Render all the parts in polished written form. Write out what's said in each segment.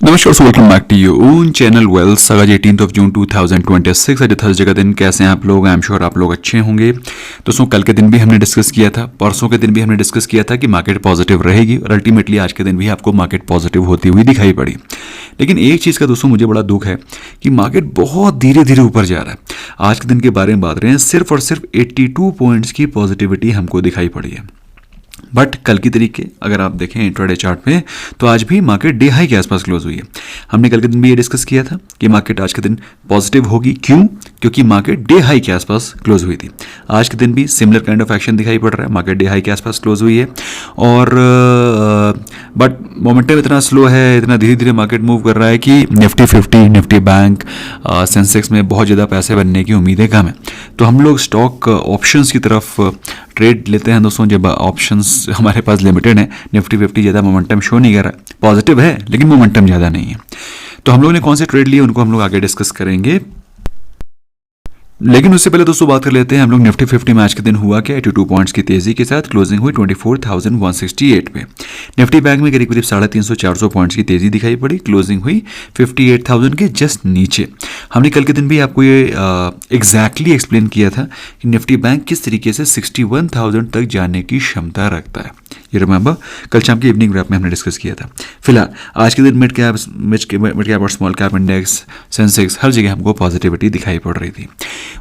नमस्कार, welcome back to your own channel wealth. आज 18 of June 2026 आज थर्सडे का दिन। कैसे हैं आप लोग? आई एम श्योर आप लोग अच्छे होंगे। दोस्तों, कल के दिन भी हमने डिस्कस किया था, परसों के दिन भी हमने डिस्कस किया था कि मार्केट पॉजिटिव रहेगी और अल्टीमेटली आज के दिन भी आपको मार्केट पॉजिटिव होती हुई दिखाई पड़ी। लेकिन एक चीज़ का दोस्तों मुझे बड़ा दुख है कि मार्केट बहुत धीरे धीरे ऊपर जा रहा है। आज के दिन के बारे में बात रहे हैं, सिर्फ और सिर्फ 82 पॉइंट्स की पॉजिटिविटी हमको दिखाई पड़ी है। बट कल की तरीके अगर आप देखें इंट्राडे चार्ट में, तो आज भी मार्केट डे हाई के आसपास क्लोज हुई है। हमने कल के दिन भी ये डिस्कस किया था कि मार्केट आज के दिन पॉजिटिव होगी। क्यों? क्योंकि मार्केट डे हाई के आसपास क्लोज हुई थी। आज के दिन भी सिमिलर काइंड ऑफ एक्शन दिखाई पड़ रहा है। मार्केट डे हाई के आसपास क्लोज हुई है और बट मोमेंटम इतना स्लो है, इतना धीरे धीरे मार्केट मूव कर रहा है कि निफ्टी 50, निफ्टी बैंक, सेंसेक्स में बहुत ज़्यादा पैसे बनने की उम्मीदें कम है। तो हम लोग स्टॉक ऑप्शंस की तरफ ट्रेड लेते हैं दोस्तों, जब ऑप्शंस हमारे पास लिमिटेड है। निफ्टी 50 ज़्यादा मोमेंटम शो नहीं कर रहा है, पॉजिटिव है लेकिन मोमेंटम ज़्यादा नहीं है। तो हम लोग ने कौन से ट्रेड लिए उनको हम लोग आगे डिस्कस करेंगे। लेकिन उससे पहले दोस्तों बात कर लेते हैं हम लोग निफ्टी 50 में आज के दिन हुआ क्या। 82 पॉइंट्स की तेजी के साथ क्लोजिंग हुई 24,168 पे। निफ्टी बैंक में करीब करीब 350-400 पॉइंट्स की तेजी दिखाई पड़ी, क्लोजिंग हुई 58,000 के जस्ट नीचे। हमने कल के दिन भी आपको ये एग्जैक्टली एक्सप्लेन किया था कि निफ्टी बैंक किस तरीके से 61,000 तक जाने की क्षमता रखता है। ये रिमेंबर कल शाम के इवनिंग रैप में हमने डिस्कस किया था। फिलहाल आज के दिन मिड कैप और स्मॉल कैप इंडेक्स, सेंसेक्स, हर जगह हमको पॉजिटिविटी दिखाई पड़ रही थी।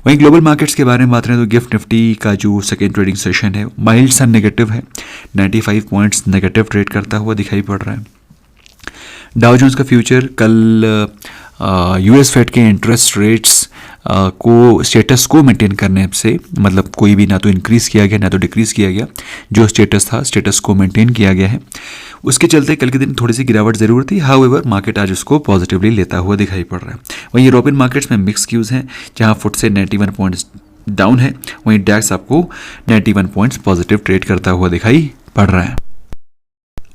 वहीं ग्लोबल मार्केट्स के बारे में बात करें तो गिफ्ट निफ्टी का जो सेकेंड ट्रेडिंग सेशन है माइल्ड सा नेगेटिव है, 95 पॉइंट्स नेगेटिव ट्रेड करता हुआ दिखाई पड़ रहा है। डाउ जोन्स का फ्यूचर कल यूएस फेड के इंटरेस्ट रेट्स को स्टेटस को मेंटेन करने से, मतलब कोई भी ना तो इंक्रीज किया गया ना तो डिक्रीज किया गया, जो स्टेटस था स्टेटस को मेंटेन किया गया है। उसके चलते कल के दिन थोड़ी सी गिरावट जरूर थी। हाउएवर मार्केट आज उसको पॉजिटिवली लेता हुआ दिखाई पड़ रहा है। वहीं यूरोपियन मार्केट्स में मिक्स क्यूज हैं, जहां फुट से 91 पॉइंट्स डाउन है, वहीं डैक्स आपको 91 पॉइंट्स पॉजिटिव ट्रेड करता हुआ दिखाई पड़ रहा है।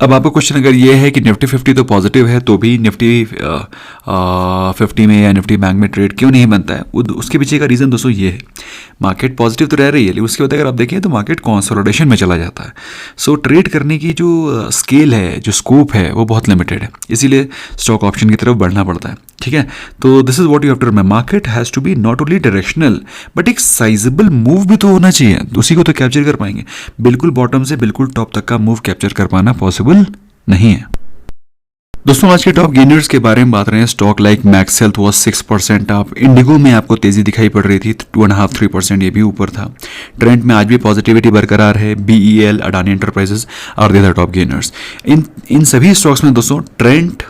अब आपका क्वेश्चन अगर ये है कि निफ्टी 50 तो पॉजिटिव है तो भी निफ्टी 50 में या निफ्टी बैंक में ट्रेड क्यों नहीं बनता है, उसके पीछे का रीज़न दोस्तों ये है, मार्केट पॉजिटिव तो रह रही है लेकिन उसके बाद अगर आप देखें तो मार्केट कंसोलिडेशन में चला जाता है। सो ट्रेड करने की जो स्केल है, जो स्कोप है, वो बहुत लिमिटेड है, इसीलिए स्टॉक ऑप्शन की तरफ बढ़ना पड़ता है। ठीक है, तो this is what you have to remember, market has to be not only directional but एक साइजेबल मूव भी तो होना चाहिए, उसी को तो कैप्चर कर पाएंगे। बिल्कुल बॉटम से बिल्कुल टॉप तक का मूव कैप्चर कर पाना पॉसिबल नहीं है। दोस्तों, आज के टॉप गेनर्स के बारे में बात रहे हैं। Stock like max health was 6% up. Indigo में आपको तेजी दिखाई पड़ रही थी 2.5-3%, ये भी ऊपर था। ट्रेंड में आज भी पॉजिटिविटी बरकरार है। BEL, अडानी एंटरप्राइजेस और द अदर टॉप गेनर्स। इन सभी स्टॉक्स में दोस्तों ट्रेंड,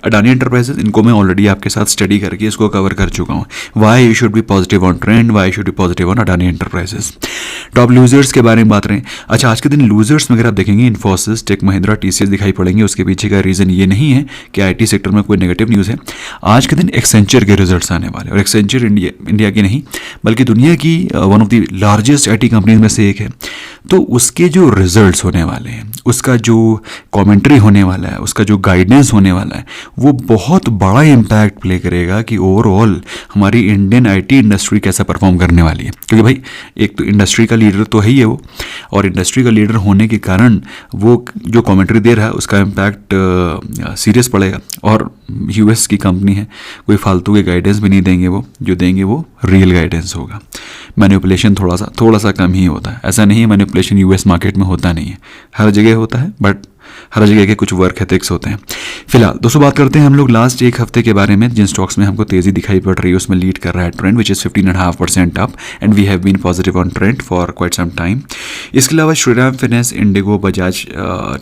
अडानी एंटरप्राइजेस, इनको मैं ऑलरेडी आपके साथ स्टडी करके इसको कवर कर चुका हूँ। Why you should be positive on trend, why should be positive on Adani enterprises. Top losers के बारे में बात रहे हैं। अच्छा, आज के दिन लूजर्स में अगर आप देखेंगे इन्फोसिस, टेक महिंद्रा, TCS दिखाई पड़ेंगे। उसके पीछे का रीज़न ये नहीं है कि IT सेक्टर में कोई नेगेटिव न्यूज़ है। आज के दिन एक्सेंचर के रिजल्ट्स आने वाले, और एक्सेंचर इंडिया की नहीं बल्कि दुनिया की one of the largest IT companies में से एक है। तो उसके जो रिजल्ट्स होने वाले हैं, उसका जो कमेंट्री होने वाला है, उसका जो गाइडेंस होने वाला है, वो बहुत बड़ा इम्पैक्ट प्ले करेगा कि ओवरऑल हमारी इंडियन IT इंडस्ट्री कैसा परफॉर्म करने वाली है। क्योंकि भाई एक तो इंडस्ट्री का लीडर तो है ही है वो, और इंडस्ट्री का लीडर होने के कारण वो जो कमेंट्री दे रहा है उसका इम्पैक्ट सीरियस पड़ेगा। और US की कंपनी है, कोई फालतू के गाइडेंस भी नहीं देंगे, वो जो देंगे वो रियल गाइडेंस होगा। मैनिपुलेशन थोड़ा सा कम ही होता है। ऐसा नहीं है मैनिपुलेशन US मार्केट में होता नहीं है, हर जगह होता है, बट हर जगह के कुछ वर्क एथिक्स होते हैं। फिलहाल दोस्तों बात करते हैं हम लोग लास्ट एक हफ्ते के बारे में। जिन स्टॉक्स में हमको तेजी दिखाई पड़ रही है उसमें लीड कर रहा है trend, which is 15.5% up, and we have been positive on trend for quite some time. इसके अलावा Shriram finance, IndiGo, Bajaj,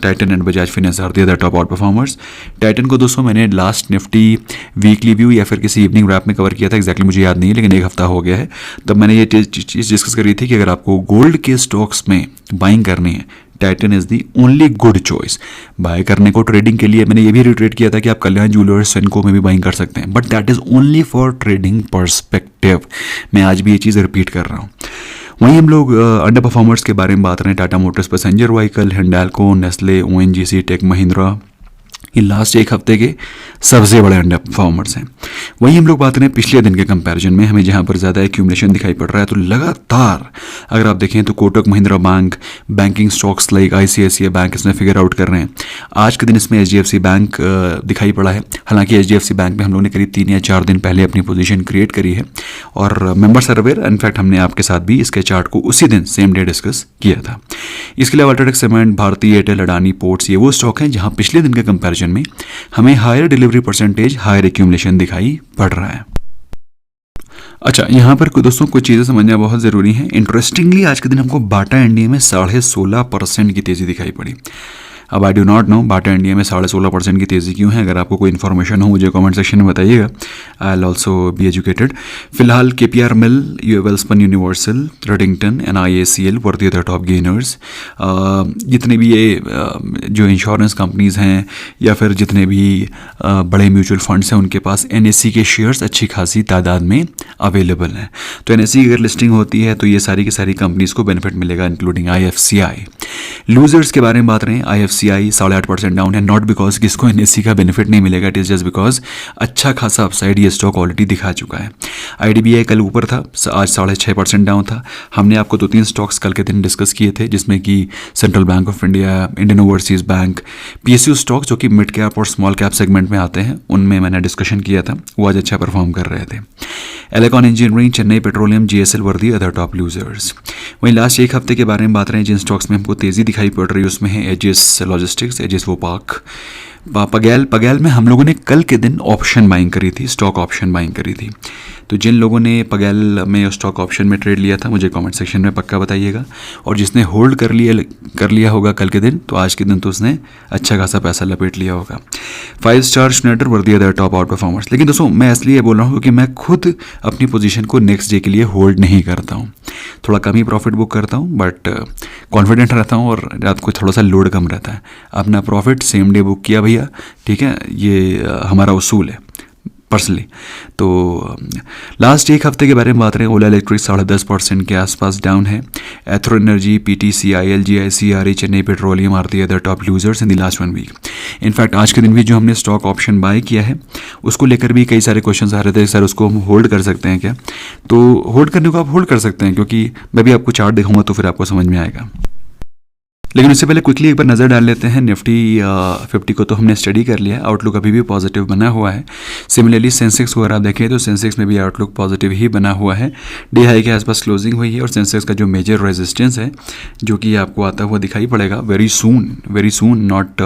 Titan and Bajaj finance are the other top out performers. Titan को दोस्तों मैंने लास्ट निफ्टी वीकली व्यू या फिर किसी evening rap में cover किया था, एक्जैक्टली मुझे याद नहीं है, लेकिन एक हफ्ता हो गया है। तब मैंने ये चीज़ डिस्कस करी थी कि अगर आपको गोल्ड के स्टॉक्स में बाइंग करनी है, Titan is the only good choice. Buy करने को ट्रेडिंग के लिए मैंने ये भी रिट्रेट किया था कि आप कल्याण ज्वेलर्स, सेनको में भी बाइंग कर सकते हैं, but that is only for trading perspective. मैं आज भी ये चीज़ रिपीट कर रहा हूँ। वहीं हम लोग अंडर परफॉर्मर्स के बारे में बात रहे हैं। Tata Motors passenger vehicle, Hindalco, Nestle, ONGC, tech Mahindra, ये लास्ट एक हफ्ते के सबसे बड़े अंडर परफॉर्मर्स हैं। वहीं हम लोग बात करें पिछले दिन के कंपैरिजन में, हमें जहां पर ज़्यादा एक्यूमुलेशन दिखाई पड़ रहा है, तो लगातार अगर आप देखें तो Kotak Mahindra bank, banking stocks like ICICI bank इसमें फिगर आउट कर रहे हैं। आज के दिन इसमें HDFC बैंक दिखाई पड़ा है। हालांकि HDFC बैंक में हम लोग ने करीब 3 या 4 दिन पहले अपनी पोजीशन क्रिएट करी है और मेंबर्स आर अवेयर। इनफैक्ट हमने आपके साथ भी इसके चार्ट को उसी दिन सेम डे डिस्कस किया था। इसके अलावा UltraTech cement, Bharti Airtel, Adani ports, ये वो स्टॉक हैं जहां पिछले दिन के कंपैरिजन में हमें higher delivery percentage, higher accumulation दिखाई पड़ रहा है। अच्छा, यहाँ पर दोस्तों कुछ चीज़ें समझना बहुत ज़रूरी है। इंटरेस्टिंगली आज के दिन हमको बाटा इंडिया में 16.5% की तेज़ी दिखाई पड़ी। अब I do not know Bata India में 16.5% की तेज़ी क्यों है। अगर आपको कोई इन्फॉर्मेशन हो मुझे कमेंट सेक्शन में बताइएगा, I will also be educated. फिलहाल KPR mill, Welspun universal, Redington, NIACL were the other top gainers. जितने भी ये जो इंश्योरेंस कंपनीज़ हैं या फिर जितने भी बड़े म्यूचुअल फंड्स हैं, उनके पास NSE के शेयर्स अच्छी खासी तादाद में अवेलेबल हैं। तो NSE की अगर लिस्टिंग होती है तो ये सारी की सारी कंपनीज़ को बेनिफिट मिलेगा, इंक्लूडिंग IFCI। लूजर्स के बारे में बात रहे, IFCI 8.5% डाउन है, नॉट बिकॉज किसको NSE का बेनिफिट नहीं मिलेगा, इट इज़ जस्ट बिकॉज अच्छा खासा अपसाइड ये स्टॉक ऑलरेडी दिखा चुका है। IDBI कल ऊपर था, आज 6.5% डाउन था। हमने आपको 2-3 स्टॉक्स कल के दिन डिस्कस किए थे, जिसमें कि central bank of India, Indian overseas bank, PSU stocks जो कि मिड कैप और स्मॉल कैप सेगमेंट में आते हैं, उनमें मैंने डिस्कशन किया था, वो आज अच्छा परफॉर्म कर रहे थे। Elecon Engineering, Chennai Petroleum, GSL were the other top losers. वहीं लास्ट एक हफ्ते के बारे में बात रहे, जिन स्टॉक्स में हमको तेज़ी दिखाई पड़ रही है उसमें है एजिस लॉजिस्टिक्स, एजिस वोपाक, पगैल में हम लोगों ने कल के दिन ऑप्शन बाइंग करी थी, स्टॉक ऑप्शन बाइंग करी थी। तो जिन लोगों ने पगैल में स्टॉक ऑप्शन में ट्रेड लिया था मुझे कमेंट सेक्शन में पक्का बताइएगा, और जिसने होल्ड कर लिया होगा कल के दिन, तो आज के दिन तो उसने अच्छा खासा पैसा लपेट लिया होगा। 5 स्टार स्नेटर were the other top out परफॉर्मर्स। लेकिन दोस्तों मैं इसलिए बोल रहा हूँ क्योंकि मैं खुद अपनी पोजीशन को नेक्स्ट डे के लिए होल्ड नहीं करता हूँ, थोड़ा कम ही प्रॉफिट बुक करता हूँ, बट कॉन्फिडेंट रहता हूँ और रात को थोड़ा सा लोड कम रहता है। अपना प्रॉफिट सेम डे बुक किया भैया, ठीक है, ये हमारा उसूल है पर्सनली। तो लास्ट एक हफ्ते के बारे में बात रहे, ओला इलेक्ट्रिक 10.5% के आसपास डाउन है। एथरो energy, PTCI, LGI, CRE, Chennai Petroleum are the other top losers in the last 1 week. In fact आज के दिन भी जो हमने स्टॉक ऑप्शन बाय किया है उसको लेकर भी कई सारे क्वेश्चंस आ रहे थे, सर उसको हम होल्ड कर सकते हैं क्या? तो होल्ड करने को आप होल्ड कर सकते हैं, क्योंकि मैं भी आपको चार्ट दिखाऊंगा तो फिर आपको समझ में आएगा। लेकिन उससे पहले क्विकली एक बार नज़र डाल लेते हैं। निफ्टी 50 को तो हमने स्टडी कर लिया, आउटलुक अभी भी पॉजिटिव बना हुआ है। सिमिलरली सेंसेक्स को अगर आप देखें तो सेंसेक्स में भी आउटलुक पॉजिटिव ही बना हुआ है। डे हाई के आसपास क्लोजिंग हुई है और सेंसेक्स का जो मेजर रेजिस्टेंस है जो कि आपको आता हुआ दिखाई पड़ेगा वेरी सून नॉट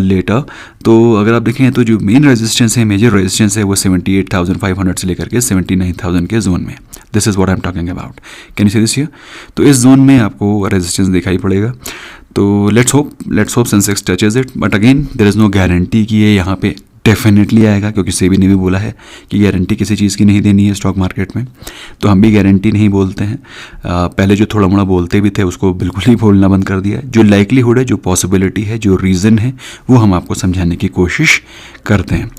लेटर। तो अगर आप देखें तो जो मेन रेजिस्टेंस है, मेजर रेजिस्टेंस है, वो 78,500 से लेकर के 79,000 के जोन में। This is what I am talking about, can you see this here? तो इस जोन में आपको रेजिस्टेंस दिखाई पड़ेगा। तो let's hope Sensex touches it, but again there is no guarantee कि ये यहाँ पे डेफिनेटली आएगा, क्योंकि सेबी ने भी बोला है कि गारंटी किसी चीज़ की नहीं देनी है स्टॉक मार्केट में। तो हम भी गारंटी नहीं बोलते हैं। पहले जो थोड़ा मोड़ा बोलते भी थे उसको बिल्कुल ही बोलना बंद कर दिया है। जो लाइकलीहुड है, जो पॉसिबिलिटी है, जो रीज़न है, वो हम आपको समझाने की कोशिश करते हैं।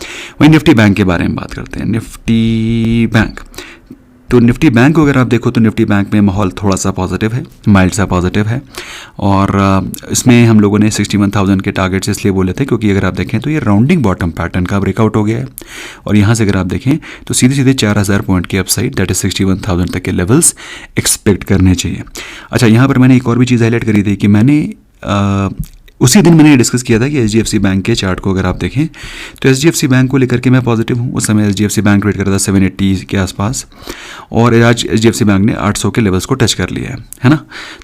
वहीं निफ्टी बैंक के बारे में बात करते हैं। निफ्टी बैंक, तो निफ्टी बैंक को अगर आप देखो तो निफ्टी बैंक में माहौल थोड़ा सा पॉजिटिव है, माइल्ड सा पॉजिटिव है। और इसमें हम लोगों ने 61,000 के टारगेट्स इसलिए बोले थे क्योंकि अगर आप देखें तो ये राउंडिंग बॉटम पैटर्न का ब्रेकआउट हो गया है, और यहाँ से अगर आप देखें तो सीधे 4,000 पॉइंट की अपसाइड, दैट इज 61,000 तक के लेवल्स एक्सपेक्ट करने चाहिए। अच्छा, यहाँ पर मैंने एक और भी चीज़ हाईलाइट करी थी कि मैंने उसी दिन मैंने डिस्कस किया था कि HDFC बैंक के चार्ट को अगर आप देखें तो HDFC बैंक को लेकर के मैं पॉजिटिव हूँ। उस समय HDFC बैंक ट्रेड कर रहा था 780 के आसपास, और आज HDFC बैंक ने 800 के लेवल्स को टच कर लिया है ना।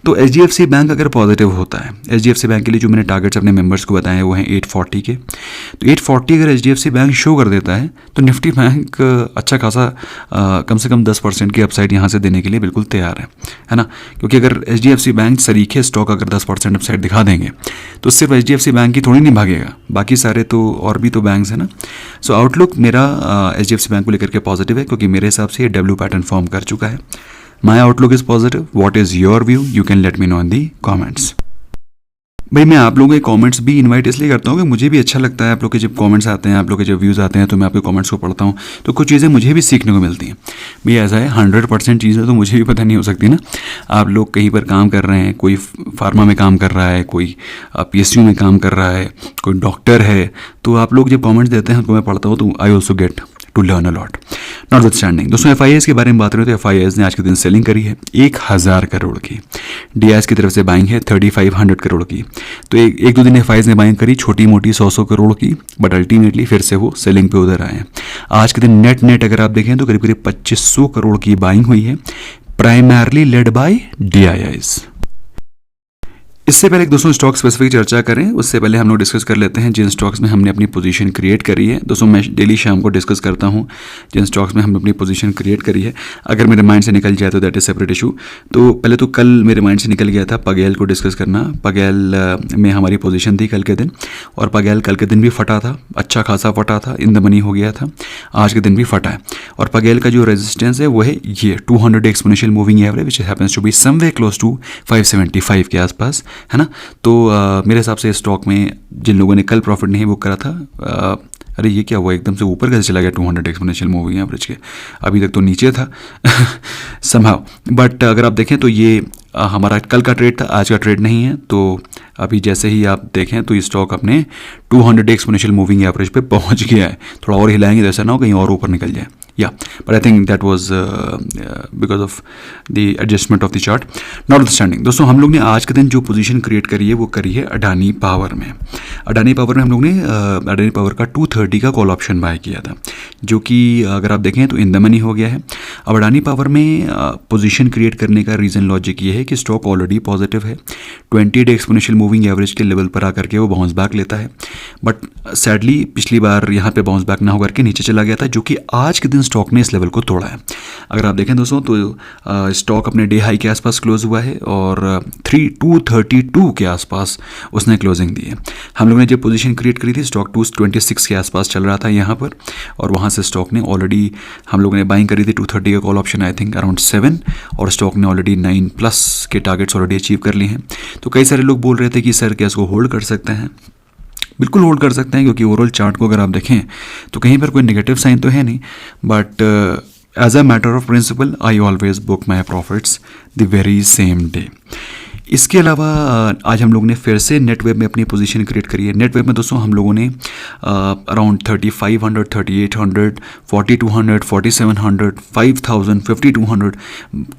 तो HDFC बैंक अगर पॉजिटिव होता है, HDFC बैंक के लिए जो मैंने टारगेट्स अपने मेंबर्स को बताए हैं वो हैं 840 के, तो 840 अगर HDFC बैंक शो कर देता है तो निफ्टी बैंक अच्छा खासा कम से कम 10% की अपसाइड यहाँ से देने के लिए बिल्कुल तैयार है ना। क्योंकि अगर HDFC बैंक सरीखे स्टॉक अगर 10% अपसाइड दिखा देंगे तो सिर्फ HDFC बैंक की थोड़ी नहीं भागेगा, बाकी सारे तो और भी तो बैंक्स हैं ना। सो आउटलुक मेरा HDFC बैंक को लेकर के पॉजिटिव है, क्योंकि मेरे हिसाब से ये W पैटर्न फॉर्म कर चुका है। My outlook is positive. What is your view? You can let me know in the comments. भाई मैं आप लोगों के कमेंट्स भी इनवाइट इसलिए करता हूँ कि मुझे भी अच्छा लगता है, आप लोग के जब कमेंट्स आते हैं, आप लोग के जब व्यूज़ आते हैं तो मैं आपके कमेंट्स को पढ़ता हूँ तो कुछ चीज़ें मुझे भी सीखने को मिलती हैं। भाई ऐसा है 100% चीज़ें तो मुझे भी पता नहीं हो सकती ना। आप लोग कहीं पर काम कर रहे हैं, कोई फार्मा में काम कर रहा है, कोई PSU में काम कर रहा है, कोई डॉक्टर है, तो आप लोग जब कमेंट्स देते हैं तो मैं पढ़ता हूँ तो I also get to learn a lot. Notwithstanding दोस्तों FIS के बारे में बात करें तो FIS ने आज के दिन सेलिंग करी है 1000 करोड़ की। DIS की तरफ से बाइंग है 3500 करोड़ की। तो एक दो दिन FIS ने बाइंग करी छोटी मोटी 100 करोड़ की, बट अल्टीमेटली फिर से वो सेलिंग पे उधर आए हैं। आज के दिन नेट अगर आप देखें तो करीब करीब 2500 करोड़ की बाइंग हुई है, प्राइमरली लेड बाय DIS। इससे पहले दोस्तों स्टॉक स्पेसिफिक चर्चा करें उससे पहले हम लोग डिस्कस कर लेते हैं जिन स्टॉक्स में हमने अपनी पोजीशन क्रिएट करी है। दोस्तों मैं डेली शाम को डिस्कस करता हूं जिन स्टॉक्स में हमने अपनी पोजीशन क्रिएट करी है। अगर मेरे माइंड से निकल जाए तो दैट इज सेपरेट इशू। तो पहले तो कल मेरे माइंड से निकल गया था पगेल को डिस्कस करना। पगेल में हमारी पोजीशन थी कल के दिन, और पगेल कल के दिन भी फटा था, अच्छा खासा फटा था, इन द मनी हो गया था। आज के दिन भी फटा है, और पगेल का जो रेजिस्टेंस है वो है ये 200 exponential moving average which happens to be somewhere close to 575 के आसपास, है ना। तो मेरे हिसाब से स्टॉक में जिन लोगों ने कल प्रॉफिट नहीं बुक करा था, अरे ये क्या हुआ, एकदम से ऊपर कैसे चला गया 200 एक्सपोनेंशियल मूविंग एवरेज के, अभी तक तो नीचे था समहाउ। बट अगर आप देखें तो ये हमारा कल का ट्रेड था, आज का ट्रेड नहीं है। तो अभी जैसे ही आप देखें तो ये स्टॉक अपने 200 एक्सपोनेंशियल मूविंग एवरेज पे पहुंच गया है। थोड़ा और हिलाएंगे तो ऐसा ना हो कहीं और ऊपर निकल जाए, या but I think that was because of the adjustment of the chart. Not understanding दोस्तों हम लोग ने आज के दिन जो पोजीशन क्रिएट करी है वो करी है अडानी पावर में। अडानी पावर में हम लोग ने अडानी पावर का 230 का कॉल ऑप्शन बाय किया था, जो कि अगर आप देखें तो इन द मनी हो गया है। अब अडानी पावर में पोजीशन क्रिएट करने का रीज़न लॉजिक ये है कि स्टॉक ऑलरेडी पॉजिटिव है, 20 डे एक्सपोनेंशियल मूविंग एवरेज के लेवल पर आकर के वो बाउंस बैक लेता है। बट सैडली पिछली बार यहाँ पे बाउंस बैक ना होकर के नीचे चला गया था, जो कि आज के दिन स्टॉक ने इस लेवल को तोड़ा है। अगर आप देखें दोस्तों तो स्टॉक अपने डे हाई के आसपास क्लोज हुआ है और 232 के आसपास उसने क्लोजिंग दी है। हम लोगों ने जब पोजीशन क्रिएट करी थी स्टॉक 226 के आसपास चल रहा था यहाँ पर, और वहाँ से स्टॉक ने ऑलरेडी हम लोगों ने बाइंग करी थी 230 का call option I think around 7, और स्टॉक ने ऑलरेडी 9+ के टारगेट्स ऑलरेडी अचीव कर लिए हैं। तो कई सारे लोग बोल रहे थे कि सर क्या इसको होल्ड कर सकते हैं। बिल्कुल होल्ड कर सकते हैं, क्योंकि ओवरऑल चार्ट को अगर आप देखें तो कहीं पर कोई नेगेटिव साइन तो है नहीं, but as a matter of principle I always book my profits the very same day. इसके अलावा आज हम लोग ने फिर से नेटवेब में अपनी पोजीशन क्रिएट करी है। नेटवेब में दोस्तों हम लोगों ने अराउंड 3500, 3800, 4200, 4700, 5000, 5200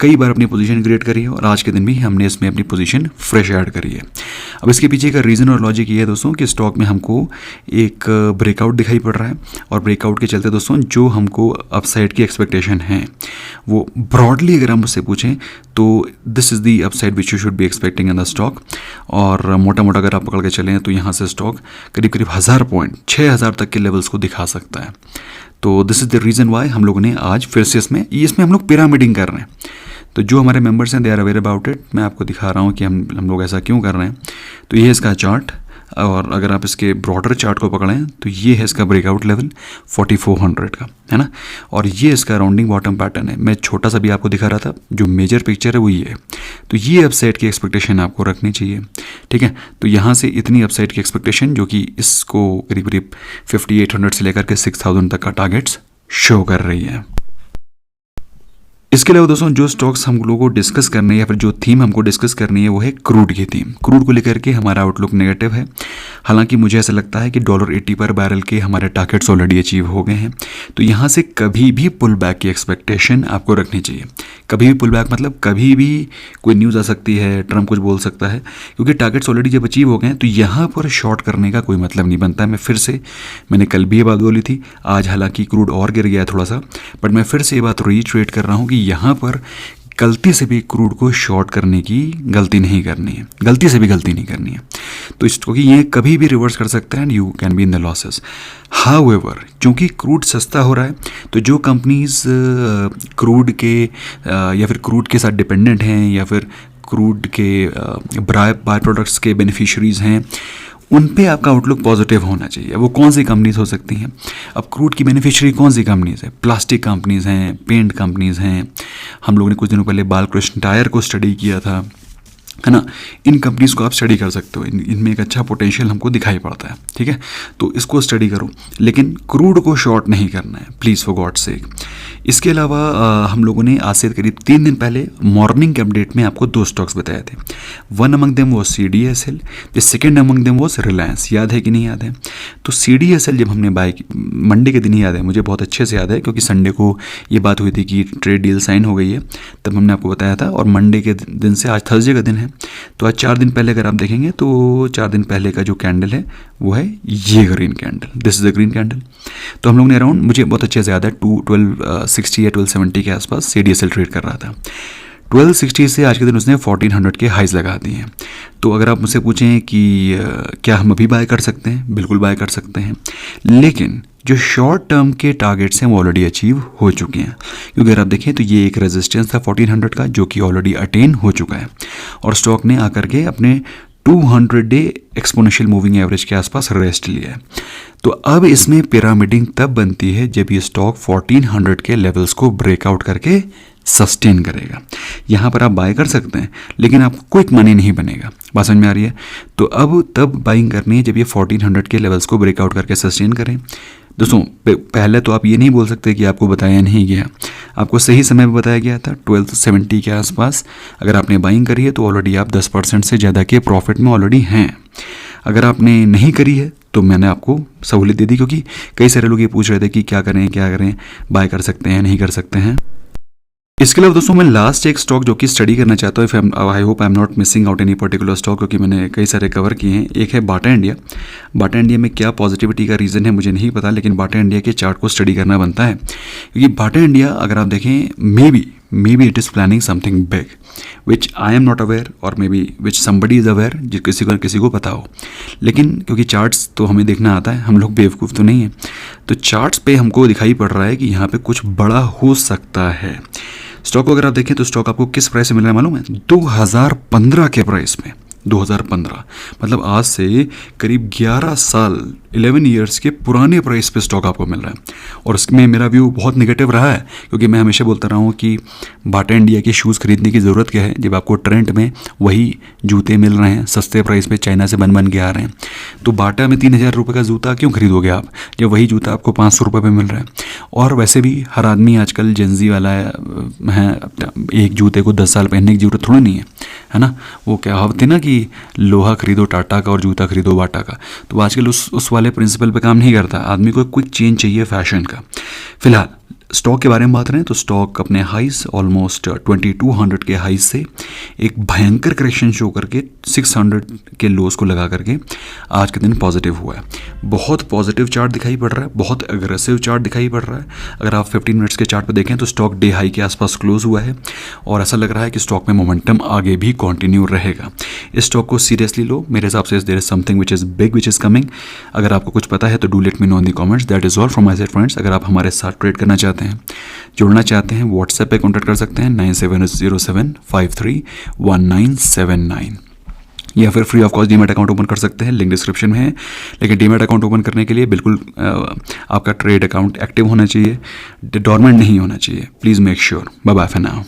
कई बार अपनी पोजीशन क्रिएट करी है, और आज के दिन भी हमने इसमें अपनी पोजीशन फ्रेश ऐड करी है। अब इसके पीछे का रीज़न और लॉजिक ये है दोस्तों कि स्टॉक में हमको एक ब्रेकआउट दिखाई पड़ रहा है, और ब्रेकआउट के चलते दोस्तों जो हमको अपसाइड की एक्सपेक्टेशन है वो ब्रॉडली अगर हम उससे पूछें तो this is the upside which you should be expecting in the stock. और मोटा मोटा अगर आप पकड़ के चलें तो यहाँ से स्टॉक करीब करीब 1000 पॉइंट 6000 तक के लेवल्स को दिखा सकता है। तो this is the reason why हम लोगों ने आज फिर से इसमें हम लोग पिरामिडिंग कर रहे हैं। तो जो हमारे मेंबर्स हैं they are aware about it. मैं आपको दिखा रहा हूँ कि हम लोग ऐसा क्यों कर रहे हैं। तो ये है इसका चार्ट, और अगर आप इसके ब्रॉडर चार्ट को पकड़ें तो ये है इसका ब्रेकआउट लेवल 4400 का, है ना। और ये इसका राउंडिंग बॉटम पैटर्न है। मैं छोटा सा भी आपको दिखा रहा था, जो मेजर पिक्चर है वो ये है। तो ये अपसाइड की एक्सपेक्टेशन आपको रखनी चाहिए, ठीक है। तो यहाँ से इतनी अपसाइड की एक्सपेक्टेशन जो कि इसको करीब करीब 5800 से लेकर के 6000 तक का टारगेट्स शो कर रही है। इसके अलावा दोस्तों जो स्टॉक्स हम लोगों को डिस्कस करने या फिर जो थीम हमको डिस्कस करनी है वो है क्रूड की थीम। क्रूड को लेकर के हमारा आउटलुक नेगेटिव है। हालांकि मुझे ऐसा लगता है कि $80 पर बैरल के हमारे टारगेट्स ऑलरेडी अचीव हो गए हैं। तो यहाँ से कभी भी पुल बैक की एक्सपेक्टेशन आपको रखनी चाहिए। कभी भी पुल बैक मतलब कभी भी कोई न्यूज़ आ सकती है, ट्रम्प कुछ बोल सकता है, क्योंकि टारगेट्स ऑलरेडी जब अचीव हो गए हैं तो यहाँ पर शॉर्ट करने का कोई मतलब नहीं बनता है। मैंने कल भी ये बात बोली थी, आज हालांकि क्रूड और गिर गया थोड़ा सा, बट मैं फिर से ये बात रीट्रेट कर रहा हूँ कि यहाँ पर गलती से भी क्रूड को शॉर्ट करने की गलती नहीं करनी है, गलती से भी गलती नहीं करनी है। तो क्योंकि ये कभी भी रिवर्स कर सकता है and you can be in the losses. However क्योंकि क्रूड सस्ता हो रहा है तो जो कंपनीज क्रूड के या फिर क्रूड के साथ डिपेंडेंट हैं या फिर क्रूड के बाय प्रोडक्ट्स के बेनिफिशरीज हैं, उन पे आपका आउटलुक पॉजिटिव होना चाहिए। वो कौन सी कंपनीज हो सकती हैं? अब क्रूड की बेनिफिशियरी कौन सी कंपनीज है? प्लास्टिक कंपनीज हैं, पेंट कंपनीज हैं। हम लोगों ने कुछ दिनों पहले बालकृष्ण टायर को स्टडी किया था, है ना, इन कंपनीज़ को आप स्टडी कर सकते हो, इनमें एक अच्छा पोटेंशियल हमको दिखाई पड़ता है, ठीक है, तो इसको स्टडी करो, लेकिन क्रूड को शॉर्ट नहीं करना है प्लीज़ फॉर गॉड सेक। इसके अलावा हम लोगों ने आज से करीब 3 दिन पहले मॉर्निंग के अपडेट में आपको 2 स्टॉक्स बताए थे। One among them was CDSL, the second among them was Reliance. याद है कि नहीं याद है? तो CDSL जब हमने बाय मंडे के दिन ही याद है, मुझे बहुत अच्छे से याद है क्योंकि संडे को ये बात हुई थी कि ट्रेड डील साइन हो गई है, तब हमने आपको बताया था, और मंडे के दिन से आज थर्सडे का दिन है, तो आज 4 दिन पहले अगर आप देखेंगे तो 4 दिन पहले का जो कैंडल है वो है ये green candle, this is the green candle. तो हम लोग ने अराउंड, मुझे बहुत अच्छे से याद है, 1260 या 1270 के आसपास CDSL ट्रेड कर रहा था। 1260 से आज के दिन उसने 1400 के हाइज लगा दिए हैं। तो अगर आप मुझसे पूछें कि क्या हम अभी बाय कर सकते हैं, बिल्कुल बाय कर सकते हैं, लेकिन जो शॉर्ट टर्म के टारगेट्स हैं वो ऑलरेडी अचीव हो चुके हैं, क्योंकि अगर आप देखें तो ये एक रेजिस्टेंस था 1400 का जो कि ऑलरेडी अटेन हो चुका है, और स्टॉक ने आकर के अपने 200 डे एक्सपोनेंशियल मूविंग एवरेज के आसपास रेस्ट लिया है। तो अब इसमें पिरामिडिंग तब बनती है जब ये स्टॉक 1400 के लेवल्स को ब्रेकआउट करके सस्टेन करेगा। यहाँ पर आप बाय कर सकते हैं, लेकिन आपको क्विक मनी नहीं बनेगा। बात समझ में आ रही है? तो अब तब बाइंग करनी है जब ये 1400 के लेवल्स को ब्रेकआउट करके सस्टेन करें। दोस्तों पहले तो आप ये नहीं बोल सकते कि आपको बताया नहीं गया, आपको सही समय पर बताया गया था 1270 के आसपास। अगर आपने बाइंग करी है तो ऑलरेडी आप 10% से ज़्यादा के प्रॉफिट में ऑलरेडी हैं। अगर आपने नहीं करी है तो मैंने आपको सहूलियत दे दी, क्योंकि कई सारे लोग ये पूछ रहे थे कि क्या करें, बाय कर सकते हैं नहीं कर सकते हैं। इसके अलावा दोस्तों मैं लास्ट एक स्टॉक जो कि स्टडी करना चाहता हूँ, I hope I am not missing out any particular stock, क्योंकि मैंने कई सारे कवर किए हैं। एक है बाटा इंडिया। बाटा इंडिया में क्या पॉजिटिविटी का रीज़न है मुझे नहीं पता, लेकिन बाटा इंडिया के चार्ट को स्टडी करना बनता है, क्योंकि बाटा इंडिया अगर आप देखें maybe it is planning something big which I am not aware, और maybe which somebody is aware, जो किसी को पता हो। लेकिन क्योंकि चार्ट्स तो हमें देखना आता है, हम लोग बेवकूफ़ तो नहीं है, तो चार्ट्स पे हमको दिखाई पड़ रहा है कि यहाँ पे कुछ बड़ा हो सकता है। स्टॉक को अगर आप देखें तो स्टॉक आपको किस प्राइस से मिल रहा है मालूम है? 2015 के प्राइस में। 2015 मतलब आज से करीब 11 साल 11 ईयर्स के पुराने प्राइस पे स्टॉक आपको मिल रहा है। और इसमें मेरा व्यू बहुत नेगेटिव रहा है, क्योंकि मैं हमेशा बोलता रहा हूँ कि बाटा इंडिया के शूज़ खरीदने की ज़रूरत क्या है जब आपको ट्रेंड में वही जूते मिल रहे हैं सस्ते प्राइस पे, चाइना से बन के आ रहे हैं। तो बाटा में 3000 रुपये का जूता क्यों खरीदोगे आप, जब वही जूता आपको 500 रुपये पे मिल रहा है। और वैसे भी हर आदमी आजकल जेंजी वाला है, एक जूते को 10 साल पहनने की जरूरत थोड़ी नहीं है ना। वो क्या होती ना कि लोहा खरीदो टाटा का और जूता खरीदो बाटा का, तो आजकल उस वाले प्रिंसिपल पे काम नहीं करता। आदमी को क्विक चेंज चाहिए फैशन का। फिलहाल स्टॉक के बारे में बात करें तो स्टॉक अपने हाइस ऑलमोस्ट 2200 के हाइस से एक भयंकर करेक्शन शो करके 600 के लोस को लगा करके आज के दिन पॉजिटिव हुआ है। बहुत पॉजिटिव चार्ट दिखाई पड़ रहा है, बहुत एग्रेसिव चार्ट दिखाई पड़ रहा है। अगर आप 15 मिनट्स के चार्ट पर देखें तो स्टॉक डे हाई के आसपास क्लोज हुआ है, और ऐसा लग रहा है कि स्टॉक में मोमेंटम आगे भी कंटिन्यू रहेगा। इस स्टॉक को सीरियसली लो, मेरे हिसाब से there is something which is big which is coming. अगर आपको कुछ पता है तो do let me know in the comments. That is all from my side friends. अगर आप हमारे साथ ट्रेड करना चाहते हैं, जुड़ना चाहते हैं, व्हाट्सएप पे कॉन्टैक्ट कर सकते हैं 9707531979, या फिर free of cost demat account open कर सकते हैं, लिंक डिस्क्रिप्शन में है। लेकिन डीमैट अकाउंट ओपन करने के लिए बिल्कुल आपका ट्रेड अकाउंट एक्टिव होना चाहिए, डॉर्मेंट नहीं होना चाहिए। Please make sure. Bye bye for now.